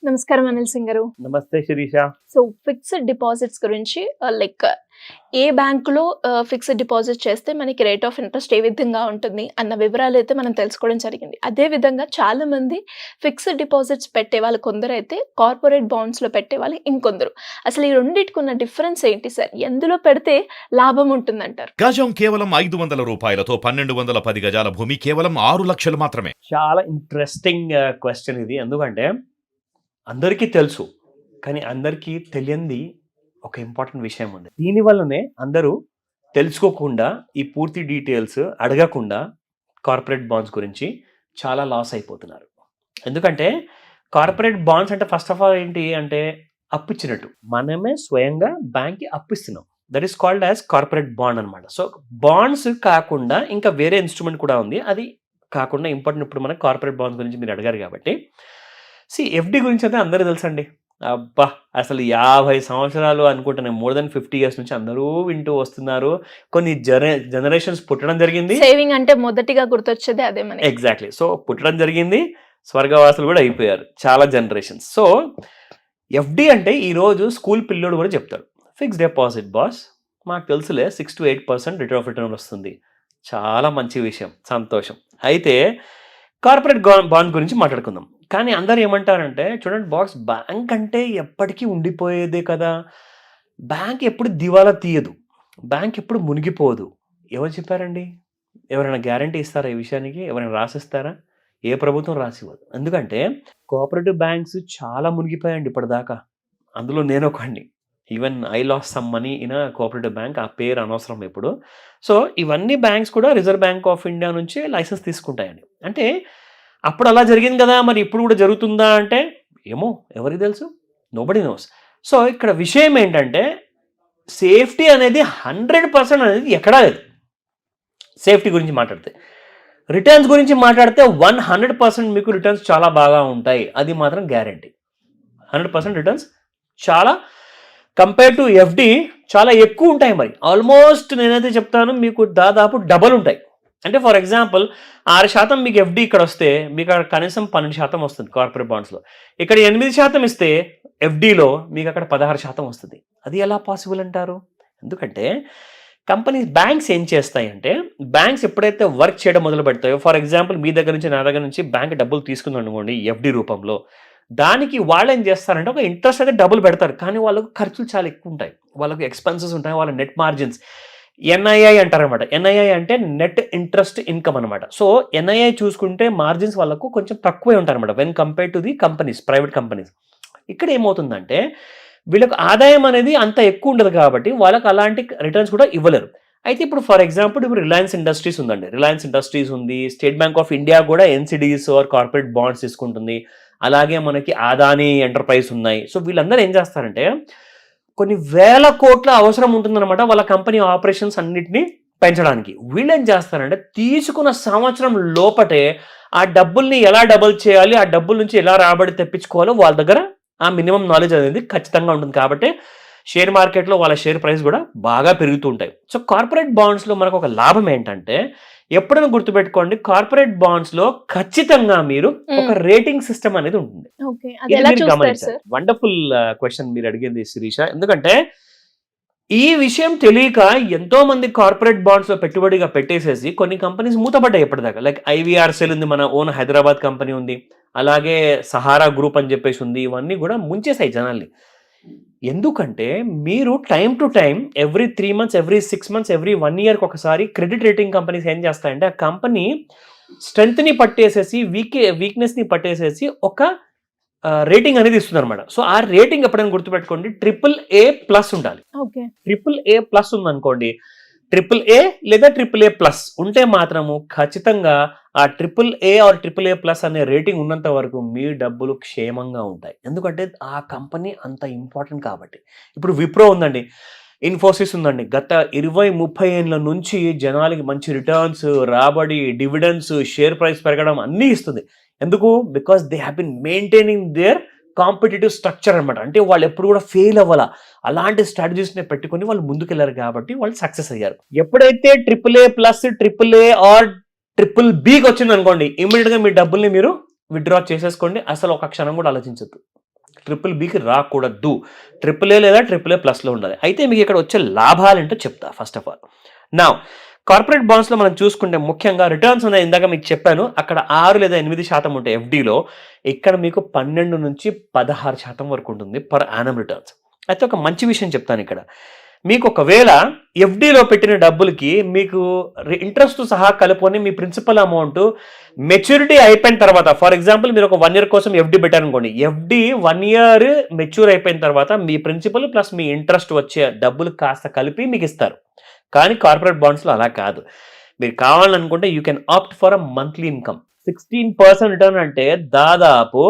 నమస్కారం అనిల్ సింగ్ గారు. నమస్తే శిరీష. సో ఫిక్స్డ్ డిపాజిట్స్ గురించి లైక్ ఏ బ్యాంకులో ఫిక్స్డ్ డిపాజిట్ చేస్తే మనకి రేట్ ఆఫ్ ఇంట్రెస్ట్ ఏ విధంగా ఉంటుంది అన్న వివరాలు అయితే మనం తెలుసుకోవడం జరిగింది. అదే విధంగా చాలా మంది ఫిక్స్డ్ డిపాజిట్స్ పెట్టే వాళ్ళు కొందరైతే కార్పొరేట్ బాండ్స్లో పెట్టే వాళ్ళు ఇంకొందరు. అసలు ఈ రెండింటికి ఉన్న డిఫరెన్స్ ఏంటి సార్? ఎందులో పెడితే లాభం ఉంటుందంటారు? గజం కేవలం 500 రూపాయలతో 1210 గజాల భూమి కేవలం 6 లక్షలు మాత్రమే. చాలా ఇంట్రెస్టింగ్ క్వశ్చన్ ఇది. ఎందుకంటే అందరికీ తెలుసు, కానీ అందరికీ తెలియంది ఒక ఇంపార్టెంట్ విషయం ఉంది. దీనివల్లనే అందరూ తెలుసుకోకుండా ఈ పూర్తి డీటెయిల్స్ అడగకుండా కార్పొరేట్ బాండ్స్ గురించి చాలా లాస్ అయిపోతున్నారు. ఎందుకంటే కార్పొరేట్ బాండ్స్ అంటే ఫస్ట్ ఆఫ్ ఆల్ ఏంటి అంటే అప్పు ఇచ్చినట్టు, మనమే స్వయంగా బ్యాంక్కి అప్పు ఇస్తున్నాం. That is called as corporate bond అనమాట. సో బాండ్స్ కాకుండా ఇంకా వేరే ఇన్స్ట్రుమెంట్ కూడా ఉంది, అది కాకుండా ఇంపార్టెంట్. ఇప్పుడు మనకి కార్పొరేట్ బాండ్స్ గురించి మీరు అడిగారు కాబట్టి ఎఫ్డి గురించి అయితే అందరూ తెలుసండి. అబ్బా, అసలు 50 సంవత్సరాలు అనుకుంటున్నాను, మోర్ దెన్ 50 years నుంచి అందరూ వింటూ వస్తున్నారు. కొన్ని జనరేషన్స్ పుట్టడం జరిగింది. సేవింగ్ అంటే మొదటిగా గుర్తొచ్చేది అదే మనకి. ఎగ్జాక్ట్లీ. సో పుట్టడం జరిగింది, స్వర్గవాసులు కూడా అయిపోయారు చాలా జనరేషన్స్. సో ఎఫ్డి అంటే ఈరోజు స్కూల్ పిల్లోడు కూడా చెప్తాడు, ఫిక్స్డ్ డిపాజిట్ బాస్, మాకు తెలుసులే 6 to 8% రేట్ ఆఫ్ రిటర్న్ వస్తుంది. చాలా మంచి విషయం, సంతోషం. అయితే కార్పొరేట్ బాండ్ గురించి మాట్లాడుకుందాం. కానీ అందరు ఏమంటారంటే, చూడండి బాక్స్, బ్యాంక్ అంటే ఎప్పటికీ ఉండిపోయేదే కదా, బ్యాంక్ ఎప్పుడు దివాలా తీయదు, బ్యాంక్ ఎప్పుడు మునిగిపోదు. ఎవరు చెప్పారండి? ఎవరైనా గ్యారంటీ ఇస్తారా ఈ విషయానికి? ఎవరైనా రాసిస్తారా? ఏ ప్రభుత్వం రాసివ్వదు. ఎందుకంటే కోఆపరేటివ్ బ్యాంక్స్ చాలా మునిగిపోయాయండి ఇప్పటిదాకా. అందులో నేను ఒకడిని. Even I loss some money in cooperative bank. ఆ పేరు అనవసరం ఇప్పుడు. సో ఇవన్నీ బ్యాంక్స్ కూడా రిజర్వ్ బ్యాంక్ ఆఫ్ ఇండియా నుంచి లైసెన్స్ తీసుకుంటాయండి. అంటే అప్పుడు అలా జరిగింది కదా, మరి ఇప్పుడు కూడా జరుగుతుందా అంటే ఏమో, ఎవరికి తెలుసు, నోబడీ నోస్. సో ఇక్కడ విషయం ఏంటంటే సేఫ్టీ అనేది 100% అనేది ఎక్కడా లేదు. సేఫ్టీ గురించి మాట్లాడితే, రిటర్న్స్ గురించి మాట్లాడితే 100% మీకు రిటర్న్స్ చాలా బాగా ఉంటాయి, అది మాత్రం గ్యారంటీ. 100% రిటర్న్స్ చాలా కంపేర్ టు ఎఫ్డి చాలా ఎక్కువ ఉంటాయి. మరి ఆల్మోస్ట్ నేనైతే చెప్తాను మీకు దాదాపు డబల్ ఉంటాయి. అంటే ఫర్ ఎగ్జాంపుల్ 6% మీకు ఎఫ్డి ఇక్కడ వస్తే మీకు అక్కడ కనీసం 12% వస్తుంది కార్పొరేట్ బాండ్స్లో. ఇక్కడ 8% ఇస్తే ఎఫ్డిలో మీకు అక్కడ 16% వస్తుంది. అది ఎలా పాసిబుల్ అంటారు? ఎందుకంటే కంపెనీస్, బ్యాంక్స్ ఏం చేస్తాయంటే, బ్యాంక్స్ ఎప్పుడైతే వర్క్ చేయడం మొదలు పెడతాయో, ఫర్ ఎగ్జాంపుల్ మీ దగ్గర నుంచి నా దగ్గర నుంచి బ్యాంక్ డబ్బులు తీసుకుంది అనుకోండి ఎఫ్డి రూపంలో, దానికి వాళ్ళు ఏం చేస్తారంటే ఒక ఇంట్రెస్ట్ అయితే డబ్బులు పెడతారు, కానీ వాళ్ళకు ఖర్చులు చాలా ఎక్కువ ఉంటాయి, వాళ్ళకు ఎక్స్పెన్సెస్ ఉంటాయి, వాళ్ళ నెట్ మార్జిన్స్ ఎన్ఐఐ అంటారనమాట. ఎన్ఐఐ అంటే నెట్ ఇంట్రెస్ట్ ఇన్కమ్ అనమాట. సో ఎన్ఐఐ చూసుకుంటే మార్జిన్స్ వాళ్ళకు కొంచెం తక్కువే ఉంటారనమాట when compare to the companies, private companies. ఇక్కడ ఏమవుతుందంటే వీళ్ళకు ఆదాయం అనేది అంత ఎక్కువ ఉండదు కాబట్టి వాళ్ళకి అలాంటి రిటర్న్స్ కూడా ఇవ్వలేరు. అయితే ఇప్పుడు ఫర్ ఎగ్జాంపుల్ ఇప్పుడు రిలయన్స్ ఇండస్ట్రీస్ ఉందండి, రిలయన్స్ ఇండస్ట్రీస్ ఉంది, స్టేట్ బ్యాంక్ ఆఫ్ ఇండియా కూడా ఎన్సిడీస్ ఆర్ కార్పొరేట్ బాండ్స్ తీసుకుంటుంది, అలాగే మనకి అదానీ ఎంటర్ప్రైజ్ ఉన్నాయి. సో వీళ్ళందరూ ఏం చేస్తారంటే కొన్ని వేల కోట్ల అవసరం ఉంటుందన్నమాట వాళ్ళ కంపెనీ ఆపరేషన్స్ అన్నిటినీ పెంచడానికి. వీళ్ళు ఏం చేస్తారంటే తీసుకున్న సంవత్సరం లోపటే ఆ డబ్బుల్ని ఎలా డబుల్ చేయాలి, ఆ డబ్బుల నుంచి ఎలా రాబడి తెప్పించుకోవాలో వాళ్ళ దగ్గర ఆ మినిమం నాలెడ్జ్ అనేది ఖచ్చితంగా ఉంటుంది. కాబట్టి షేర్ మార్కెట్లో వాళ్ళ షేర్ ప్రైస్ కూడా బాగా పెరుగుతూ ఉంటాయి. సో కార్పొరేట్ బాండ్స్లో మనకు ఒక లాభం ఏంటంటే, ఎప్పుడైనా గుర్తుపెట్టుకోండి, కార్పొరేట్ బాండ్స్లో ఖచ్చితంగా మీరు ఒక రేటింగ్ సిస్టమ్ అనేది ఉంటుంది. వండర్ఫుల్ క్వశ్చన్ మీరు అడిగింది శిరీష. ఎందుకంటే ఈ విషయం తెలియక ఎంతో మంది కార్పొరేట్ బాండ్స్ లో పెట్టుబడిగా పెట్టేసేసి కొన్ని కంపెనీస్ మూతపడ్డాయి ఎప్పటిదాకా. లైక్ ఐవీఆర్సెల్ ఉంది, మన ఓన్ హైదరాబాద్ కంపెనీ ఉంది, అలాగే సహారా గ్రూప్ అని చెప్పేసి ఉంది. ఇవన్నీ కూడా ముంచేసాయి జనాల్ని. ఎందుకంటే మీరు time to time every 3 months, every 6 months, every 1 yearకి ఒకసారి క్రెడిట్ రేటింగ్ కంపెనీస్ ఏం చేస్తాయంటే ఆ కంపెనీ స్ట్రెంగ్త్ని పట్టేసేసి వీక్నెస్ని పట్టేసేసి ఒక రేటింగ్ అనేది ఇస్తుంది అనమాట. సో ఆ రేటింగ్ ఎప్పుడైనా గుర్తుపెట్టుకోండి, AAA+ ఉండాలి. AAA+ ఉందనుకోండి, AAA లేదా AAA+ ఉంటే మాత్రము ఖచ్చితంగా ఆ AAA ఆర్ AAA+ అనే రేటింగ్ ఉన్నంత వరకు మీ డబ్బులు క్షేమంగా ఉంటాయి. ఎందుకంటే ఆ కంపెనీ అంత ఇంపార్టెంట్ కాబట్టి. ఇప్పుడు విప్రో ఉందండి, ఇన్ఫోసిస్ ఉందండి, గత 20-30 ఏళ్ళ నుంచి జనాలకి మంచి రిటర్న్స్, రాబడి, డివిడెండ్స్, షేర్ ప్రైస్ పెరగడం అన్నీ ఇస్తుంది. ఎందుకు? Because they have been maintaining their competitive structure అనమాట. అంటే వాళ్ళు ఎప్పుడు కూడా ఫెయిల్ అవ్వాలా, అలాంటి స్ట్రాటజీస్ని పెట్టుకొని వాళ్ళు ముందుకెళ్లారు కాబట్టి వాళ్ళు సక్సెస్ అయ్యారు. ఎప్పుడైతే AAA+, AAA ఆర్ BBBకి వచ్చింది అనుకోండి, ఇమీడియట్గా మీ డబ్బుల్ని మీరు విత్డ్రా చేసేసుకోండి. అసలు ఒక క్షణం కూడా ఆలోచించద్దు. ట్రిపుల్ బికి రాకూడదు. AAA లేదా AAA+లో ఉండాలి. అయితే మీకు ఇక్కడ వచ్చే లాభాలు ఏంటో చెప్తా. ఫస్ట్ ఆఫ్ ఆల్ నా కార్పొరేట్ బాండ్స్లో మనం చూసుకుంటే ముఖ్యంగా రిటర్న్స్ ఉన్నాయి. ఇందాక మీకు చెప్పాను, అక్కడ 6 లేదా 8% ఉంటాయి ఎఫ్డీలో. ఇక్కడ మీకు 12 నుంచి 16% వరకు ఉంటుంది పర్ యానం రిటర్న్స్. అయితే ఒక మంచి విషయం చెప్తాను ఇక్కడ. మీకు ఒకవేళ ఎఫ్డీలో పెట్టిన డబ్బులకి మీకు ఇంట్రెస్ట్ సహా కలుపుకొని మీ ప్రిన్సిపల్ అమౌంట్ మెచ్యూరిటీ అయిపోయిన తర్వాత, ఫర్ ఎగ్జాంపుల్ మీరు ఒక 1 year కోసం ఎఫ్డీ పెట్టారనుకోండి, ఎఫ్డీ 1 year మెచ్యూర్ అయిపోయిన తర్వాత మీ ప్రిన్సిపల్ ప్లస్ మీ ఇంట్రెస్ట్ వచ్చే డబ్బులు కాస్త కలిపి మీకు ఇస్తారు. కానీ కార్పొరేట్ బాండ్స్లో అలా కాదు. మీరు కావాలనుకుంటే you can opt for a monthly income. 16% return అంటే దాదాపు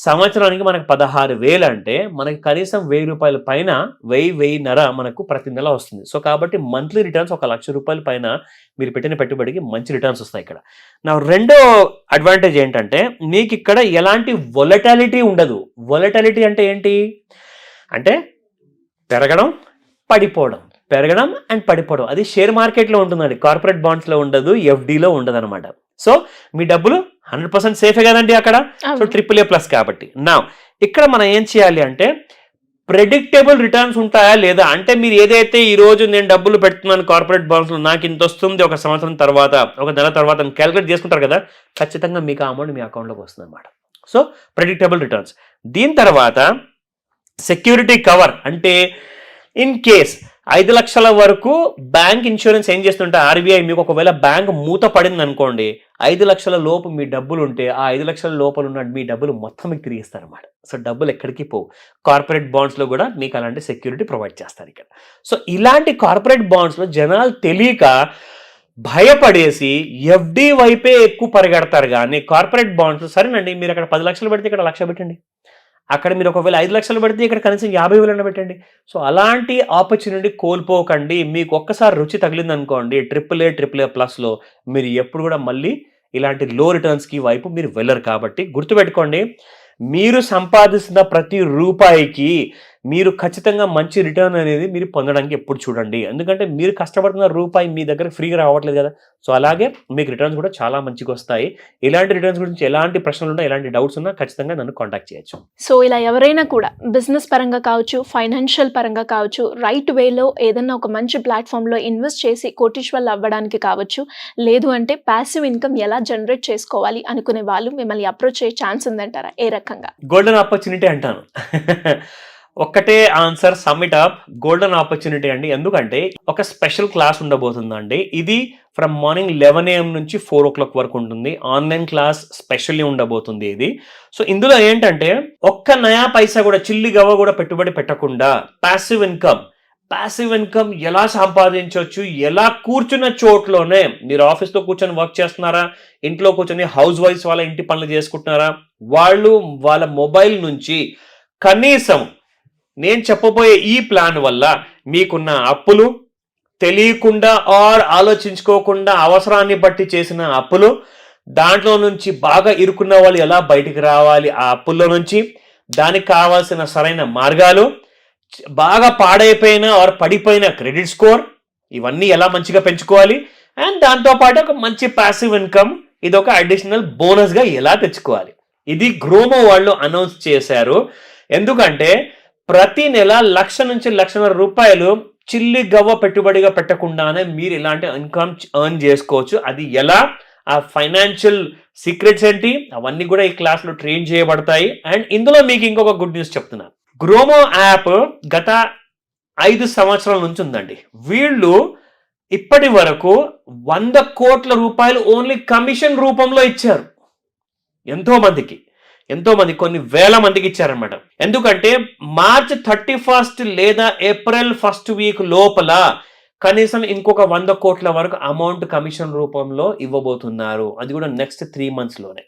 సంవత్సరానికి మనకు 16,000 అంటే మనకి కనీసం 1,000 రూపాయల పైన 1,000-1,500 మనకు ప్రతి నెల వస్తుంది. సో కాబట్టి మంత్లీ రిటర్న్స్ 1,00,000 రూపాయల పైన మీరు పెట్టిన పెట్టుబడికి మంచి రిటర్న్స్ వస్తాయి ఇక్కడ. నా రెండో అడ్వాంటేజ్ ఏంటంటే మీకు ఇక్కడ ఎలాంటి వొలటాలిటీ ఉండదు. వొలటాలిటీ అంటే ఏంటి అంటే పెరగడం పడిపోవడం, పెరగడం అండ్ పడిపోవడం. అది షేర్ మార్కెట్లో ఉంటుందండి, కార్పొరేట్ బాండ్స్లో ఉండదు, ఎఫ్డీలో ఉండదు అనమాట. సో మీ డబ్బులు 100% సేఫే కదండి అక్కడ. సో AAA+ కాబట్టి. నా ఇక్కడ మనం ఏం చేయాలి అంటే ప్రెడిక్టబుల్ రిటర్న్స్ ఉంటాయా లేదా అంటే, మీరు ఏదైతే ఈ రోజు నేను డబ్బులు పెడుతున్నాను కార్పొరేట్ బాండ్స్లో, నాకు ఇంత వస్తుంది ఒక సంవత్సరం తర్వాత, ఒక నెల తర్వాత క్యాలిక్యులేట్ చేసుకుంటారు కదా, ఖచ్చితంగా మీకు ఆ అమౌంట్ మీ అకౌంట్లోకి వస్తుంది అనమాట. So predictable returns. దీని తర్వాత సెక్యూరిటీ కవర్ అంటే ఇన్ కేస్ 5 లక్షల వరకు బ్యాంక్ ఇన్సూరెన్స్ ఏం చేస్తుంటే ఆర్బీఐ మీకు ఒకవేళ బ్యాంక్ మూత పడింది అనుకోండి, 5 లక్షల లోపు మీ డబ్బులు ఉంటే ఆ 5 లక్షల లోపల ఉన్న మీ డబ్బులు మొత్తం మీకు తిరిగి ఇస్తారన్నమాట. సో డబ్బులు ఎక్కడికి పోవు. కార్పొరేట్ బాండ్స్లో కూడా మీకు అలాంటి సెక్యూరిటీ ప్రొవైడ్ చేస్తారు ఇక్కడ. సో ఇలాంటి కార్పొరేట్ బాండ్స్లో జనాలు తెలియక భయపడేసి ఎఫ్డి వైపే ఎక్కువ పరిగెడతారు. కానీ కార్పొరేట్ బాండ్స్ సరేనండి, మీరు అక్కడ 10 లక్షలు పెడితే ఇక్కడ 1,00,000 పెట్టండి, అక్కడ మీరు ఒకవేళ 5 లక్షలు పెడితే ఇక్కడ కనీసం 50,000 పెట్టండి. సో అలాంటి ఆపర్చునిటీ కోల్పోకండి. మీకు ఒక్కసారి రుచి తగిలింది అనుకోండి AAA+లో మీరు ఎప్పుడు కూడా మళ్ళీ ఇలాంటి లో రిటర్న్స్కి వైపు మీరు వెళ్ళరు. కాబట్టి గుర్తుపెట్టుకోండి, మీరు సంపాదిస్తున్న ప్రతి రూపాయికి మీరు ఖచ్చితంగా మంచి రిటర్న్ అనేది మీరు పొందడానికి ఎప్పుడు చూడండి. ఎందుకంటే మీరు కష్టపడుతున్న రూపాయి మీ దగ్గర ఫ్రీగా రావట్లేదు కదా. సో అలాగే మీకు రిటర్న్స్ కూడా చాలా మంచిగా వస్తాయి. ఇలాంటి రిటర్న్స్ గురించి ఎలాంటి ప్రశ్నలు ఉన్నా, ఎలాంటి డౌట్స్ ఉన్నా ఖచ్చితంగా నన్ను కాంటాక్ట్ చేయొచ్చు. సో ఇలా ఎవరైనా కూడా బిజినెస్ పరంగా కావచ్చు, ఫైనాన్షియల్ పరంగా కావచ్చు, రైట్ వేలో ఏదన్నా ఒక మంచి ప్లాట్ఫామ్లో ఇన్వెస్ట్ చేసి కోటీశ్వర్లు అవ్వడానికి కావచ్చు, లేదు అంటే ప్యాసివ్ ఇన్కమ్ ఎలా జనరేట్ చేసుకోవాలి అనుకునే వాళ్ళు మిమ్మల్ని అప్రోచ్ అయ్యే ఛాన్స్ ఉందంటారా? ఏ రకంగా? గోల్డెన్ ఆపర్చునిటీ అంటాను. ఒక్కటే answer, summit up, golden opportunity అండి. ఎందుకంటే ఒక స్పెషల్ క్లాస్ ఉండబోతుందండి. ఇది ఫ్రమ్ మార్నింగ్ 11 AM నుంచి 4 o'clock వరకు ఉంటుంది. ఆన్లైన్ క్లాస్ స్పెషల్లీ ఉండబోతుంది ఇది. సో ఇందులో ఏంటంటే ఒక్క నయా పైసా కూడా చిల్లి గవ్వ కూడా పెట్టుబడి పెట్టకుండా ప్యాసివ్ ఇన్కమ్ ఎలా సంపాదించవచ్చు, ఎలా కూర్చున్న చోట్లోనే, మీరు ఆఫీస్లో కూర్చొని వర్క్ చేస్తున్నారా, ఇంట్లో కూర్చొని హౌస్ వైఫ్స్ వాళ్ళ ఇంటి పనులు చేసుకుంటున్నారా, వాళ్ళు వాళ్ళ మొబైల్ నుంచి కనీసం నేను చెప్పబోయే ఈ ప్లాన్ వల్ల మీకున్న అప్పులు తెలియకుండా ఆర్ ఆలోచించుకోకుండా అవసరాన్ని బట్టి చేసిన అప్పులు, దాంట్లో నుంచి బాగా ఇరుక్కున్న వాళ్ళు ఎలా బయటికి రావాలి ఆ అప్పుల్లో నుంచి, దానికి కావాల్సిన సరైన మార్గాలు, బాగా పాడైపోయిన ఆర్ పడిపోయిన క్రెడిట్ స్కోర్, ఇవన్నీ ఎలా మంచిగా పెంచుకోవాలి, అండ్ దాంతోపాటు ఒక మంచి ప్యాసివ్ ఇన్కమ్, ఇది ఒక అడిషనల్ బోనస్గా ఎలా తెచ్చుకోవాలి. ఇది గ్రోమో వాళ్ళు అనౌన్స్ చేశారు. ఎందుకంటే ప్రతి నెల 1,00,000 నుంచి 1,50,000 రూపాయలు చిల్లి గవ్వ పెట్టుబడిగా పెట్టకుండానే మీరు ఇలాంటి ఇన్కమ్ ఎర్న్ చేసుకోవచ్చు. అది ఎలా, ఆ ఫైనాన్షియల్ సీక్రెట్స్ ఏంటి, అవన్నీ కూడా ఈ క్లాస్లో ట్రైన్ చేయబడతాయి. అండ్ ఇందులో మీకు ఇంకొక గుడ్ న్యూస్ చెప్తున్నాను. గ్రోమో యాప్ గత 5 సంవత్సరాల నుంచి ఉందండి. వీళ్ళు ఇప్పటి వరకు 100 కోట్ల రూపాయలు ఓన్లీ కమిషన్ రూపంలో ఇచ్చారు. ఎంతో మంది కొన్ని వేల మందికి ఇచ్చారనమాట. ఎందుకంటే March 31 లేదా April 1st వీక్ లోపల కనీసం ఇంకొక 100 కోట్ల వరకు అమౌంట్ కమిషన్ రూపంలో ఇవ్వబోతున్నారు. అది కూడా నెక్స్ట్ 3 monthsలోనే.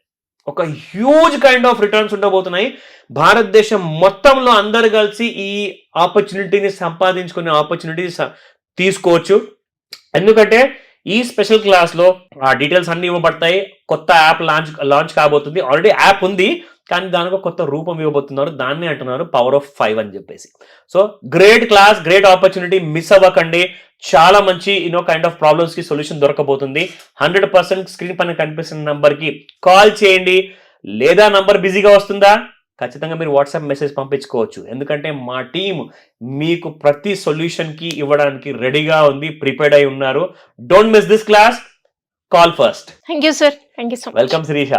ఒక హ్యూజ్ కైండ్ ఆఫ్ రిటర్న్స్ ఉండబోతున్నాయి. భారతదేశం మొత్తంలో అందరు కలిసి ఈ ఆపర్చునిటీని సంపాదించుకునే ఆపర్చునిటీ తీసుకోవచ్చు. ఎందుకంటే ఈ స్పెషల్ క్లాస్లో ఆ డీటెయిల్స్ అన్ని ఇవ్వబడతాయి. కొత్త యాప్ లాంచ్ కాబోతుంది. ఆల్రెడీ యాప్ ఉంది, కానీ దానికి కొత్త రూపం ఇవ్వబోతున్నారు. దాన్ని అంటున్నారు పవర్ ఆఫ్ 5 అని చెప్పేసి. So great class, great opportunity, miss అవ్వకండి. చాలా మంచి కైండ్ ఆఫ్ ప్రాబ్లమ్స్కి సొల్యూషన్ దొరకబోతుంది. 100% స్క్రీన్ పైన కనిపిస్తున్న నంబర్కి కాల్ చేయండి. లేదా నంబర్ బిజీగా వస్తుందా, ఖచ్చితంగా మీరు వాట్సాప్ మెసేజ్ పంపించుకోవచ్చు. ఎందుకంటే మా టీం మీకు ప్రతి సొల్యూషన్కి ఇవ్వడానికి రెడీగా ఉంది, ప్రిపేర్డ్ అయి ఉన్నారు. Don't miss this class. Call first. Thank you sir. Thank you so much. Welcome Sirisha.